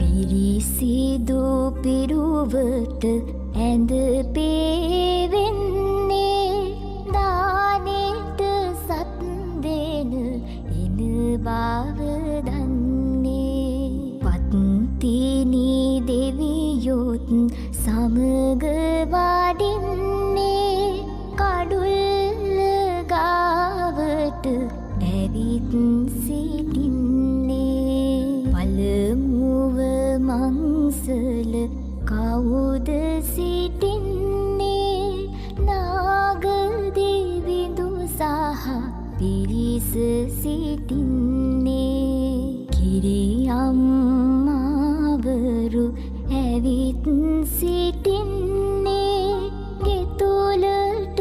පිරිසිදු පිරුවට ඇඳ පේවෙන්නේ දානෙට සත් දෙන එන බව දන්නේ පත්තිනි දෙවියොත් සමග වඩින්නේ කඩුල්ල ගාවට ඇවිත් සිටින්නේ පළමුව මංසල කවුද සිටින්නේ නාග දෙවිඳු සහ පිරිස සිටින්නේ කිරියම්මාවරු ඇවිත් සිටින්නේ ගෙතුලට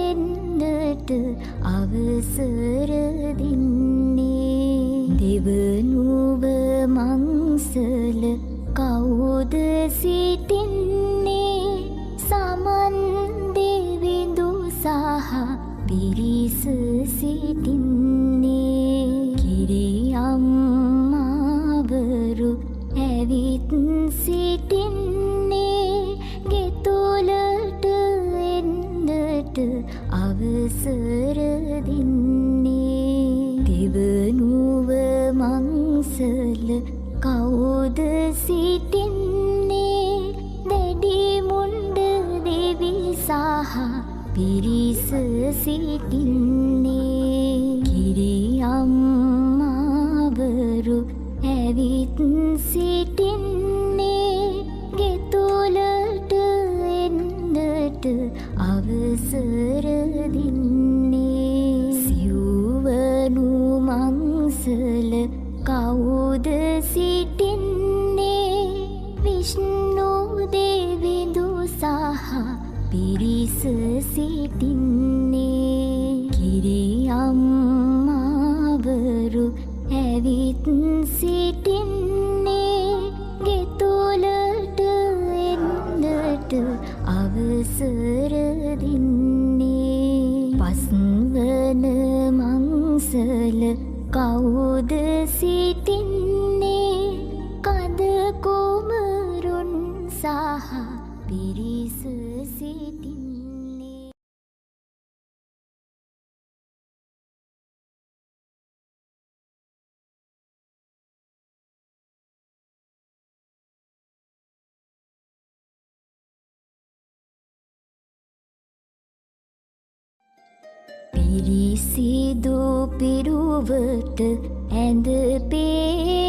එන්නට අවසර දෙන්නේ දෙවනුව මංසල කවුද සිටින්නේ සමන් දෙවිඳු සහ පිරිස සිටින්නේ කිරියම්මාවරු ඇවිත් සිටින්නේ ගෙතුලට එන්නට අවසර දෙන්නේ දෙවනුව මංසල කවුද සිටින්නේ දැඩි මුණ්ඩ දෙවි සහ පිරිස සිටින්නේ කිරියම්මාවරු ඇවිත් සිටින්නේ ගෙතුලට එන්නට අවසර දෙන්නේ සිව්වනු මංසල කවුද සිටින්නේ විෂ්ණු දෙවිඳු සහ පිරිස සිටින්නේ කිරියම්මාවරු ඇවිත් සිටින්නේ ගෙතුලට එන්නට අවසර දෙන්නේ පස්වන මංසල කවුද සිටින්නේ කඳ කුමරුන් සහ පිරිස සිටින්නේ පිරිසිදු පිරුවට ඇඳ පේ